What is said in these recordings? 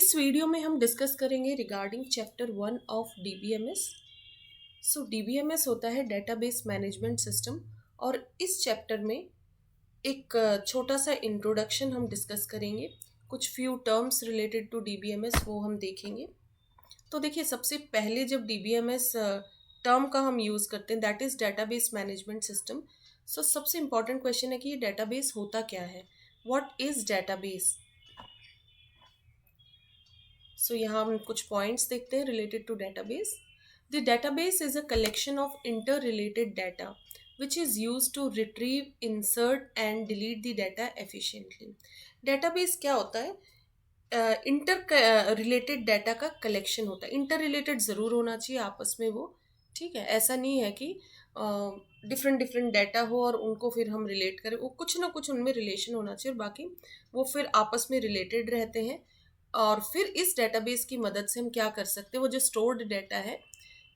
इस वीडियो में हम डिस्कस करेंगे regarding chapter 1 of DBMS. So DBMS होता है डेटाबेस मैनेजमेंट सिस्टम और इस चैप्टर में एक छोटा सा इंट्रोडक्शन हम डिस्कस करेंगे। कुछ few terms related to DBMS वो हम देखेंगे। तो देखिए, सबसे पहले जब डीबीएमएस टर्म का हम यूज़ करते हैं that is database management system. So सबसे इम्पॉर्टेंट क्वेश्चन है कि ये डेटाबेस होता क्या है, व्हाट इज़ डेटाबेस। सो यहाँ हम कुछ पॉइंट्स देखते हैं related to database. The database is a collection of interrelated data which is use to retrieve, insert and delete the data efficiently. Database क्या होता है? इंटर रिलेटेड डाटा का collection होता है। इंटर रिलेटेड ज़रूर होना चाहिए आपस में वो, ठीक है। ऐसा नहीं है कि डिफरेंट डिफरेंट डाटा हो और उनको फिर हम रिलेट करें। वो कुछ ना कुछ उनमें रिलेशन होना चाहिए और बाकी वो फिर आपस में रिलेटेड रहते हैं। और फिर इस डेटाबेस की मदद से हम क्या कर सकते हैं, वो जो स्टोर्ड डाटा है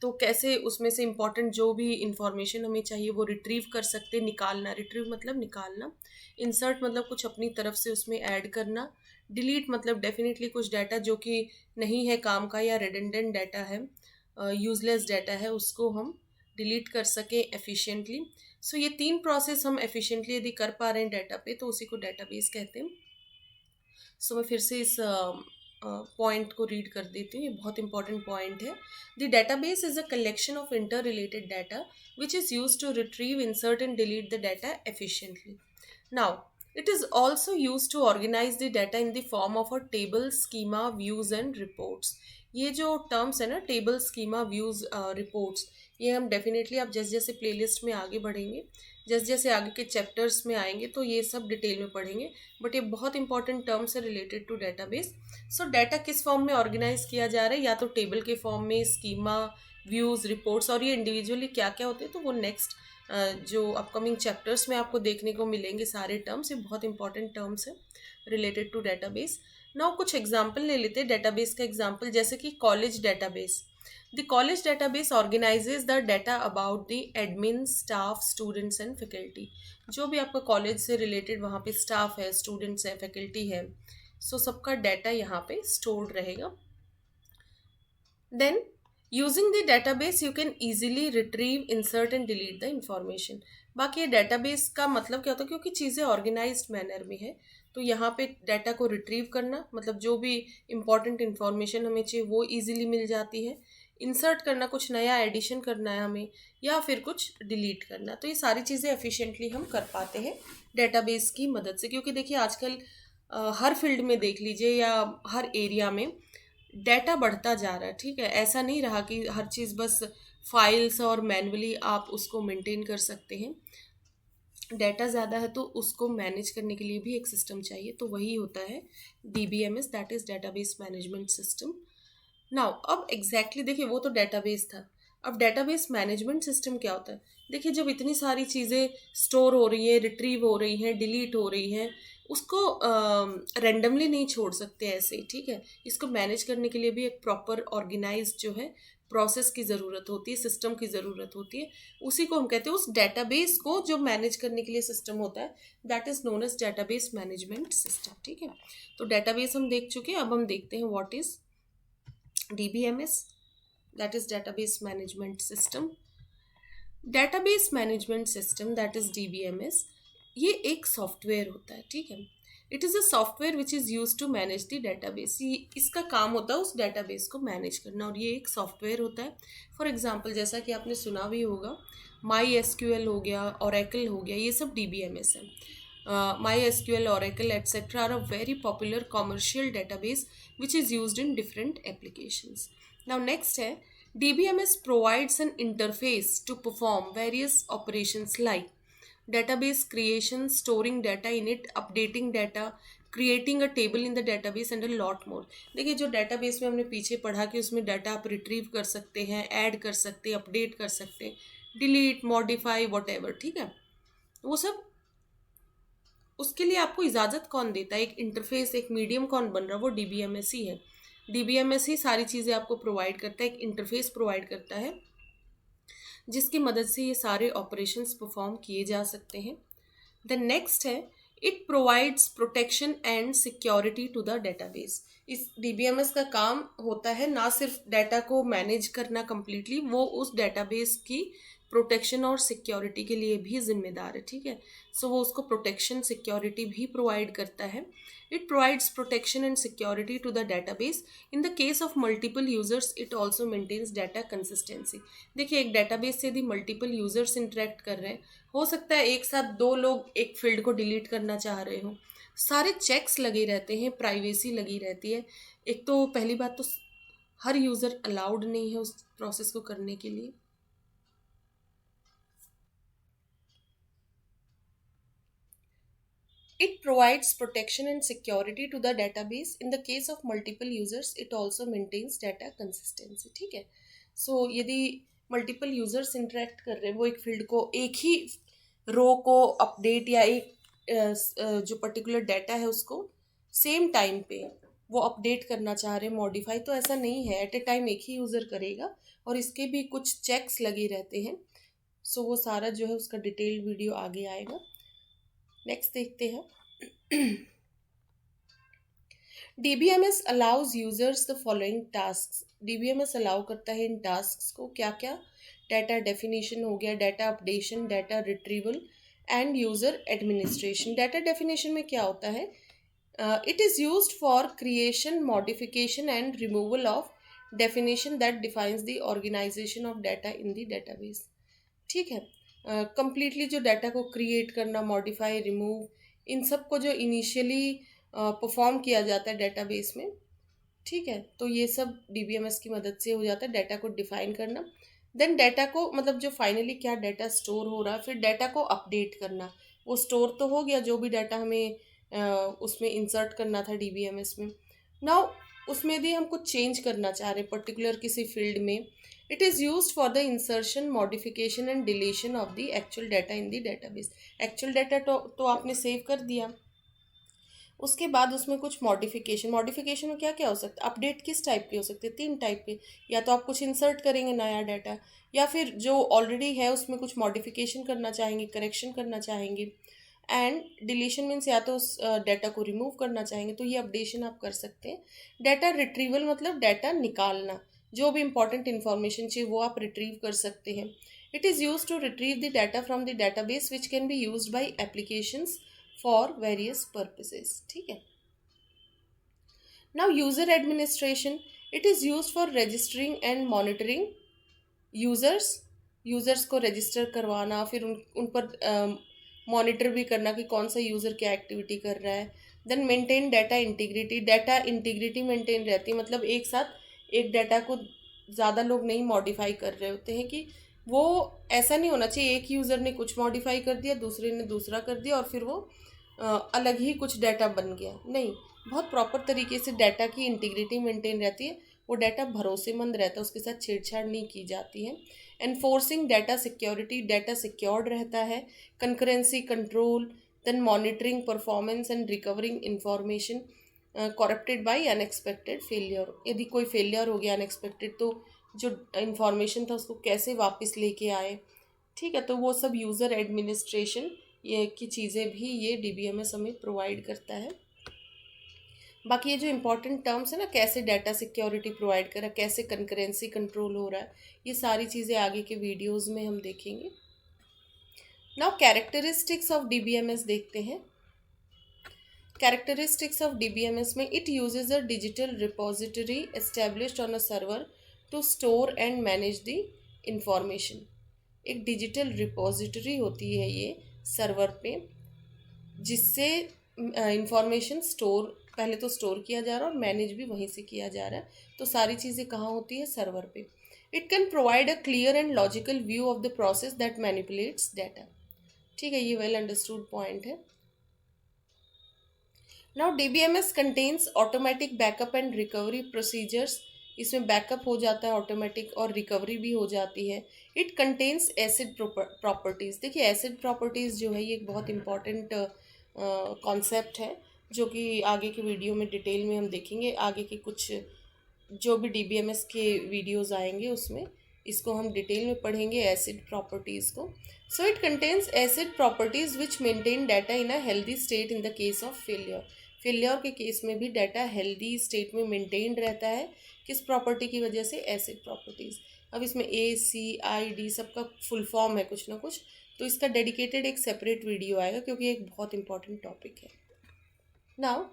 तो कैसे उसमें से इम्पॉर्टेंट जो भी इंफॉर्मेशन हमें चाहिए वो रिट्रीव कर सकते हैं। निकालना, रिट्रीव मतलब निकालना, इंसर्ट मतलब कुछ अपनी तरफ से उसमें ऐड करना, डिलीट मतलब डेफिनेटली कुछ डाटा जो कि नहीं है काम का या रिडंडेंट डाटा है, यूजलेस डाटा है, उसको हम डिलीट कर सकें एफिशिएंटली। सो ये तीन प्रोसेस हम एफिशिएंटली यदि कर पा रहे हैं डाटा पे तो उसी को डेटाबेस कहते हैं। सो मैं फिर से इस पॉइंट को रीड कर देती हूँ, ये बहुत इंपॉर्टेंट पॉइंट है। The database is a collection of interrelated data which is use to retrieve, insert and delete the data efficiently. Now it is also used to organize the data in the form of a table, schema, views and reports. ये जो terms है ना, table, schema, views, reports, ये हम definitely आप जैसे जैसे playlist में आगे बढ़ेंगे, जैसे जैसे आगे के चैप्टर्स में आएंगे तो ये सब डिटेल में पढ़ेंगे। बट ये बहुत इंपॉर्टेंट टर्म्स है related to database. So data किस फॉर्म में ऑर्गेनाइज किया जा रहा है, या तो टेबल के फॉर्म में, स्कीमा, व्यूज, रिपोर्ट्स, और ये इंडिविजुअली क्या क्या होते हैं तो वो नेक्स्ट जो अपकमिंग चैप्टर्स में आपको देखने को मिलेंगे। सारे टर्म्स ये बहुत इंपॉर्टेंट टर्म्स है रिलेटेड टू डेटाबेस। नाउ कुछ एग्जांपल ले लेते हैं डेटाबेस का एग्जांपल, जैसे कि college database. The college database organises the data about the admin, staff, students and faculty. जो भी आपका कॉलेज से रिलेटेड वहाँ पे स्टाफ है, स्टूडेंट्स है, फैकल्टी है, सो सबका डाटा यहाँ पे स्टोर्ड रहेगा। Then using the database you can easily retrieve, insert and delete the information. बाकी ये डेटाबेस का मतलब क्या होता है, क्योंकि चीज़ें ऑर्गेनाइज्ड मैनर में है तो यहाँ पे डाटा को रिट्रीव करना मतलब जो भी इंपॉर्टेंट इंफॉर्मेशन हमें चाहिए वो इजीली मिल जाती है। इंसर्ट करना, कुछ नया एडिशन करना है हमें, या फिर कुछ डिलीट करना, तो ये सारी चीज़ें एफिशिएंटली हम कर पाते हैं डेटाबेस की मदद से। क्योंकि देखिए आजकल हर फील्ड में देख लीजिए या हर एरिया में डाटा बढ़ता जा रहा है, ठीक है। ऐसा नहीं रहा कि हर चीज़ बस फाइल्स और मैनुअली आप उसको मेंटेन कर सकते हैं। डाटा ज़्यादा है तो उसको मैनेज करने के लिए भी एक सिस्टम चाहिए, तो वही होता है DBMS, that is database management system. Now अब एग्जैक्टली देखिए, वो तो डेटाबेस था, अब डेटाबेस मैनेजमेंट सिस्टम क्या होता है। देखिए, जब इतनी सारी चीज़ें स्टोर हो रही हैं, रिट्रीव हो रही हैं, डिलीट हो रही हैं, उसको रैंडमली नहीं छोड़ सकते ऐसे, ठीक है। इसको मैनेज करने के लिए भी एक प्रॉपर ऑर्गेनाइज जो है प्रोसेस की ज़रूरत होती है, सिस्टम की ज़रूरत होती है। उसी को हम कहते हैं, उस डेटाबेस को जो मैनेज करने के लिए सिस्टम होता है that is known as database management system, ठीक है। तो डेटाबेस हम देख चुके हैं, अब हम देखते हैं what is DBMS, that is database management system. Database management system, that is DBMS, ये एक सॉफ्टवेयर होता है, ठीक है। It is a software which is use to manage the database. इसका काम होता है उस डेटाबेस को मैनेज करना, और ये एक सॉफ्टवेयर होता है। फॉर एग्जांपल जैसा कि आपने सुना भी होगा, MySQL हो गया, Oracle हो गया, ये सब DBMS है। MySQL, Oracle, etc. are a very popular commercial database which is used in different applications. Now next है, DBMS provides an interface to perform various operations like database creation, storing data in it, updating data, creating a table in the database and a lot more. देखिए, जो database में हमने पीछे पढ़ा कि उसमें data आप रिट्रीव कर सकते हैं, ऐड कर सकते हैं, अपडेट कर सकते हैं, डिलीट, मॉडिफाई, वॉट, ठीक है। वो सब उसके लिए आपको इजाज़त कौन देता है, एक इंटरफेस, एक मीडियम कौन बन रहा है, वो डीबीएमएस ही है। डीबीएमएस ही सारी चीज़ें आपको प्रोवाइड करता है, एक इंटरफेस प्रोवाइड करता है जिसकी मदद से ये सारे ऑपरेशंस परफॉर्म किए जा सकते हैं। द नेक्स्ट है it provides protection and security to the database. इस डीबीएमएस का काम होता है ना सिर्फ डाटा को मैनेज करना कंप्लीटली, वो उस डेटाबेस की प्रोटेक्शन और सिक्योरिटी के लिए भी जिम्मेदार है, ठीक है। सो वो उसको प्रोटेक्शन सिक्योरिटी भी प्रोवाइड करता है। It provides protection and security to the database. In the case of multiple users it also maintains data consistency. देखिए, एक डेटाबेस से यदि मल्टीपल यूजर्स इंटरेक्ट कर रहे हैं, हो सकता है एक साथ दो लोग एक फील्ड को डिलीट करना चाह रहे हो, सारे चेक्स लगे रहते हैं, प्राइवेसी लगी रहती है। एक तो पहली बात तो हर यूज़र अलाउड नहीं है उस प्रोसेस को करने के लिए। It provides protection and security to the database. In the case of multiple users, it also maintains data consistency, ठीक है। सो यदि मल्टीपल यूजर्स इंटरेक्ट कर रहे हैं, वो एक फील्ड को, एक ही रो को अपडेट या एक जो पर्टिकुलर डाटा है उसको सेम टाइम पे वो अपडेट करना चाह रहे हैं, मॉडिफाई, तो ऐसा नहीं है। एट ए टाइम एक ही यूज़र करेगा और इसके भी कुछ चेक्स लगे रहते हैं। सो वो सारा जो है उसका डिटेल्ड वीडियो आगे आएगा। नेक्स्ट देखते हैं। DBMS allows users the following tasks. DBMS allow करता है इन टास्क को, क्या क्या? डाटा डेफिनेशन हो गया, data updation, data retrieval and user administration. Data definition में क्या होता है? It is used for creation, modification and removal of definition that defines the organisation of data in the database, ठीक है। कंप्लीटली जो data को क्रिएट करना, modify, remove, इन सब को जो इनिशियली परफॉर्म किया जाता है डेटाबेस में, ठीक है, तो ये सब डीबीएमएस की मदद से हो जाता है। डाटा को डिफाइन करना, देन डाटा को, मतलब जो फाइनली क्या डाटा स्टोर हो रहा है, फिर डाटा को अपडेट करना। वो स्टोर तो हो गया जो भी डाटा हमें उसमें इंसर्ट करना था डीबीएमएस में। नाउ उसमें यदि हम कुछ चेंज करना चाह रहे हैं पर्टिकुलर किसी फील्ड में, it is use for the insertion, modification and deletion of the actual data in the database. Actual data तो आपने सेव कर दिया, उसके बाद उसमें कुछ मॉडिफिकेशन में क्या क्या हो सकता है? अपडेट किस टाइप की हो सकती है? 3 टाइप की। या तो आप कुछ इंसर्ट करेंगे नया डाटा, या फिर जो ऑलरेडी है उसमें कुछ मॉडिफिकेशन करना चाहेंगे, करेक्शन करना चाहेंगे। एंड डिलीशन मीन्स या तो उस डाटा को रिमूव करना चाहेंगे, तो ये अपडेशन आप कर सकते हैं। डाटा रिट्रीवल मतलब डाटा निकालना, जो भी इंपॉर्टेंट इन्फॉर्मेशन चाहिए वो आप रिट्रीव कर सकते हैं। It is use to retrieve the data from the database which can be used by applications for various purposes, ठीक है। Now user administration, it is use for registering and monitoring users को register करवाना, फिर उन पर monitor भी करना कि कौन सा यूज़र क्या एक्टिविटी कर रहा है। Then maintain data integrity, data integrity maintain रहती है, मतलब एक साथ एक डाटा को ज़्यादा लोग नहीं मॉडिफाई कर रहे होते हैं, कि वो ऐसा नहीं होना चाहिए एक यूज़र ने कुछ मॉडिफाई कर दिया, दूसरे ने दूसरा कर दिया और फिर वो अलग ही कुछ डाटा बन गया। नहीं, बहुत प्रॉपर तरीके से डाटा की इंटीग्रिटी मेंटेन रहती है, वो डाटा भरोसेमंद रहता है, उसके साथ छेड़छाड़ नहीं की जाती है। Enforcing data security, data secured रहता है। Concurrency control, then monitoring performance and recovering information corrupted by unexpected failure. यदि कोई फेलियर हो गया अनएक्सपेक्टेड, तो जो इन्फॉर्मेशन था उसको कैसे वापस लेके आए, ठीक है। तो वो सब यूज़र एडमिनिस्ट्रेशन ये की चीज़ें भी ये डीबीएमएस हमें प्रोवाइड करता है। बाकी ये जो इंपॉर्टेंट टर्म्स है ना, कैसे डाटा सिक्योरिटी प्रोवाइड करा, कैसे कंकरेंसी कंट्रोल हो रहा है, ये सारी चीज़ें आगे के वीडियोस में हम देखेंगे। नाउ कैरेक्टरिस्टिक्स ऑफ डीबीएमएस देखते हैं। कैरेक्टरिस्टिक्स ऑफ डीबीएमएस में, it uses a digital repository established on a server to store and manage the information. एक डिजिटल रिपोजिटरी होती है ये सर्वर पे, जिससे इंफॉर्मेशन स्टोर, पहले तो स्टोर किया जा रहा है और मैनेज भी वहीं से किया जा रहा है। तो सारी चीज़ें कहाँ होती है? सर्वर पे। It can provide a clear and logical view of the process that manipulates data, ठीक है, ये वेल अंडरस्टूड पॉइंट है। Now DBMS contains automatic backup and recovery procedures. इसमें बैकअप हो जाता है ऑटोमेटिक और रिकवरी भी हो जाती है। It contains acid properties. देखिए, एसिड प्रॉपर्टीज़ जो है ये एक बहुत इंपॉर्टेंट कॉन्सेप्ट है, जो कि आगे के वीडियो में डिटेल में हम देखेंगे। आगे के कुछ जो भी डीबीएमएस के वीडियोस आएंगे उसमें इसको हम डिटेल में पढ़ेंगे एसिड प्रॉपर्टीज़ को. So it contains acid properties which maintain data in a healthy state in the case of failure. Failure के केस में भी डाटा हेल्दी स्टेट में मेंटेन रहता है. किस प्रॉपर्टी की वजह से? Acid properties. अब इसमें ACID सबका फुल फॉर्म है कुछ ना कुछ, तो इसका डेडिकेटेड एक सेपरेट वीडियो आएगा क्योंकि एक बहुत इंपॉर्टेंट टॉपिक है. Now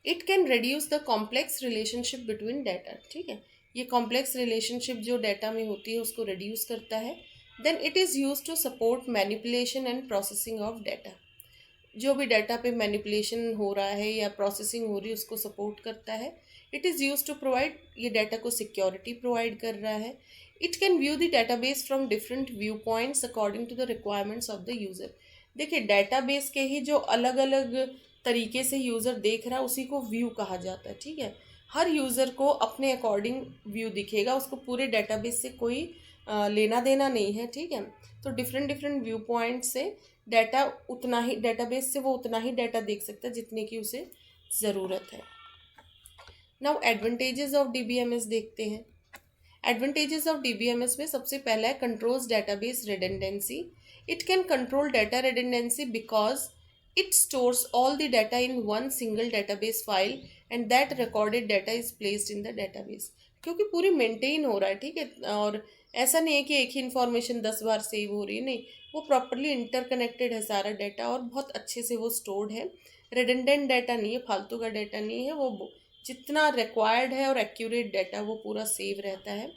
it can reduce the complex relationship between data. ठीक है, ये कॉम्प्लेक्स रिलेशनशिप जो डाटा में होती है उसको रिड्यूस करता है. Then it is use to support manipulation and processing of data. जो भी डाटा पे मैनिपुलेशन हो रहा है या प्रोसेसिंग हो रही है उसको सपोर्ट करता है. It is use to provide, ये डाटा को सिक्योरिटी प्रोवाइड कर रहा है. It can view the database from different view points according to the requirements of the user. देखिए, डाटाबेस के ही जो अलग अलग तरीके से यूज़र देख रहा है उसी को व्यू कहा जाता है. ठीक है, हर यूज़र को अपने अकॉर्डिंग व्यू दिखेगा, उसको पूरे डाटाबेस से कोई लेना देना नहीं है. ठीक है, तो डिफरेंट डिफरेंट व्यू पॉइंट से डाटा उतना ही, डाटाबेस से वो उतना ही डाटा देख सकता है जितने की उसे ज़रूरत है. नाउ एडवांटेजेस ऑफ DBMS देखते हैं. एडवांटेजेस ऑफ DBMS में सबसे पहला है controls database redundancy. It can control data redundancy because it stores all the data in one single database file and that recorded data is placed in the database. क्योंकि पूरी maintain हो रहा है. ठीक है, और ऐसा नहीं है कि एक ही इन्फॉर्मेशन 10 बार सेव हो रही है, नहीं, वो प्रॉपरली इंटरकनेक्टेड है सारा डाटा और बहुत अच्छे से वो स्टोर्ड है. रिडंडेंट डाटा नहीं है, फालतू का डाटा नहीं है, वो जितना रिक्वायर्ड है और एक्यूरेट डाटा वो पूरा सेव रहता है.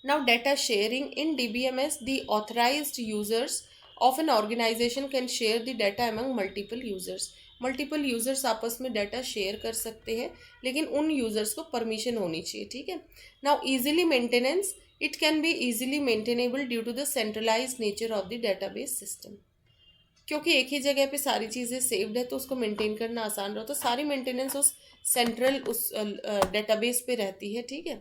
Now data sharing in DBMS, the authorised users of an organization can share the data among multiple users. Multiple users आपस में डाटा शेयर कर सकते हैं, लेकिन उन यूजर्स को परमिशन होनी चाहिए. ठीक है. Now easily maintenance, it can be easily maintainable due to the centralise nature of the database system. क्योंकि एक ही जगह पे सारी चीज़ें सेव्ड है तो उसको मेंटेन करना आसान रहता है. तो सारी मेंटेनेंस उस सेंट्रल उस डाटाबेस पे रहती है. ठीक है,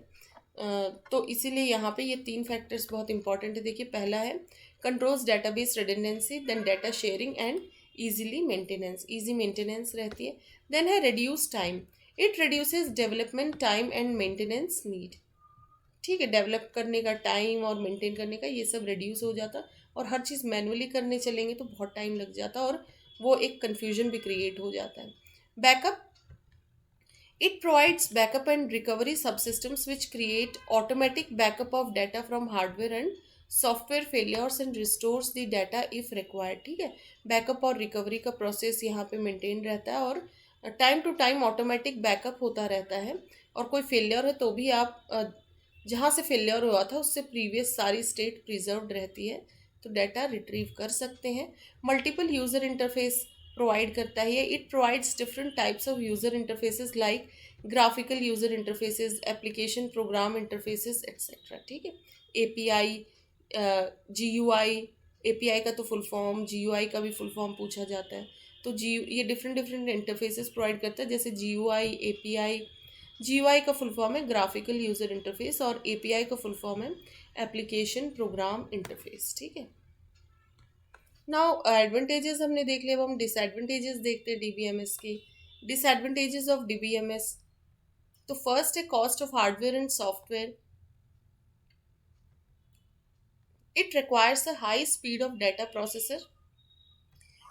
तो इसीलिए यहाँ पे ये 3 फैक्टर्स बहुत इंपॉर्टेंट है. देखिए, पहला है controls database redundancy, then data sharing and easily maintenance, easy maintenance रहती है. देन है reduce time, it reduces development time and maintenance need. ठीक है, डेवलप करने का टाइम और मेंटेन करने का ये सब रिड्यूस हो जाता, और हर चीज़ मैनुअली करने चलेंगे तो बहुत टाइम लग जाता और वो एक कन्फ्यूजन भी क्रिएट हो जाता है. Backup, it provides backup and recovery subsystems which create automatic backup of data from hardware and software failures and restores the data if required. ठीक है, बैकअप और रिकवरी का प्रोसेस यहाँ पे मेंटेन रहता है और time to time automatic backup होता रहता है. और कोई फेलियर है तो भी आप जहाँ से फेलियर हुआ था उससे प्रीवियस सारी स्टेट प्रिजर्व्ड रहती है, तो डाटा रिट्रीव कर सकते हैं. मल्टीपल यूज़र इंटरफेस प्रोवाइड करता है. It provides different types of user interfaces like graphical user interfaces, application program interfaces etcetera. ठीक है, API, GUI, API का तो फुल फॉर्म, GUI का भी फुल फॉर्म पूछा जाता है. तो ये डिफरेंट डिफरेंट इंटरफेसेस प्रोवाइड करता है, जैसे GUI, API. GUI का फुल फॉर्म है ग्राफिकल यूज़र इंटरफेस और API का फुल फॉर्म है एप्लीकेशन प्रोग्राम इंटरफेस. ठीक है. नाउ एडवांटेजेस हमने देख लिया, अब हम डिसएडवांटेजेस देखते हैं DBMS की. डिसएडवांटेजेस ऑफ DBMS, तो फर्स्ट है cost of hardware and software. It requires a high speed of data processor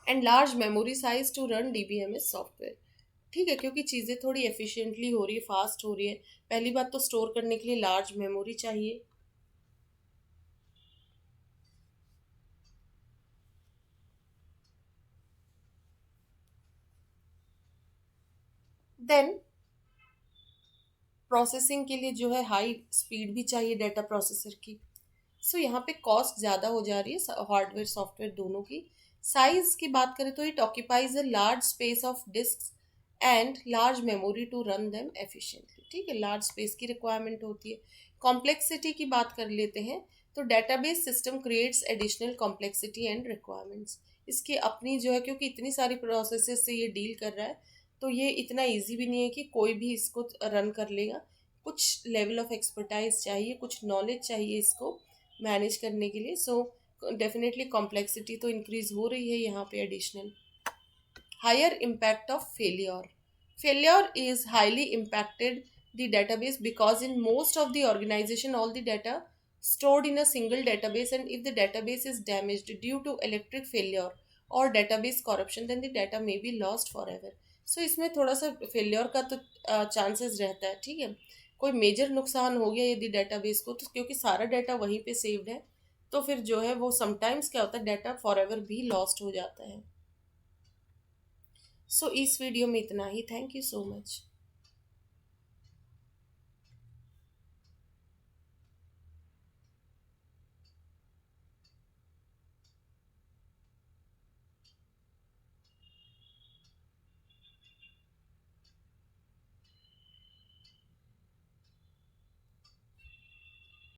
and large memory size to run DBMS software. ठीक है, क्योंकि चीज़ें थोड़ी एफिशिएंटली हो रही है, फास्ट हो रही है. पहली बात तो स्टोर करने के लिए लार्ज मेमोरी चाहिए. देन प्रोसेसिंग के लिए जो है हाई स्पीड भी चाहिए डाटा प्रोसेसर की. सो यहाँ पे कॉस्ट ज़्यादा हो जा रही है हार्डवेयर सॉफ्टवेयर दोनों की. साइज की बात करें तो it occupies a large space of disk and large memory to run them efficiently. ठीक है, लार्ज स्पेस की रिक्वायरमेंट होती है. कॉम्प्लेक्सिटी की बात कर लेते हैं, तो database system creates additional complexity and requirements. इसकी अपनी जो है, क्योंकि इतनी सारी प्रोसेसेस से ये डील कर रहा है तो ये इतना ईजी भी नहीं है कि कोई भी इसको रन कर लेगा. कुछ लेवल ऑफ एक्सपर्टाइज चाहिए, कुछ नॉलेज चाहिए इसको मैनेज करने के लिए. सो डेफिनेटली कॉम्प्लेक्सिटी तो इंक्रीज हो रही है यहाँ पे additional. Higher impact of failure, failure is highly impacted the database, because in most of the organization all the data stored in a single database, and if the database is damaged due to electric failure और database corruption, then the data may be lost forever. So इसमें थोड़ा सा failure का तो chances रहता है, ठीक है। कोई मेजर नुकसान हो गया यदि डेटाबेस को, तो क्योंकि सारा डाटा वहीं पे सेव्ड है, तो फिर जो है वो समटाइम्स क्या होता है, डाटा फॉरएवर भी लॉस्ट हो जाता है। सो इस वीडियो में इतना ही। Thank you so much.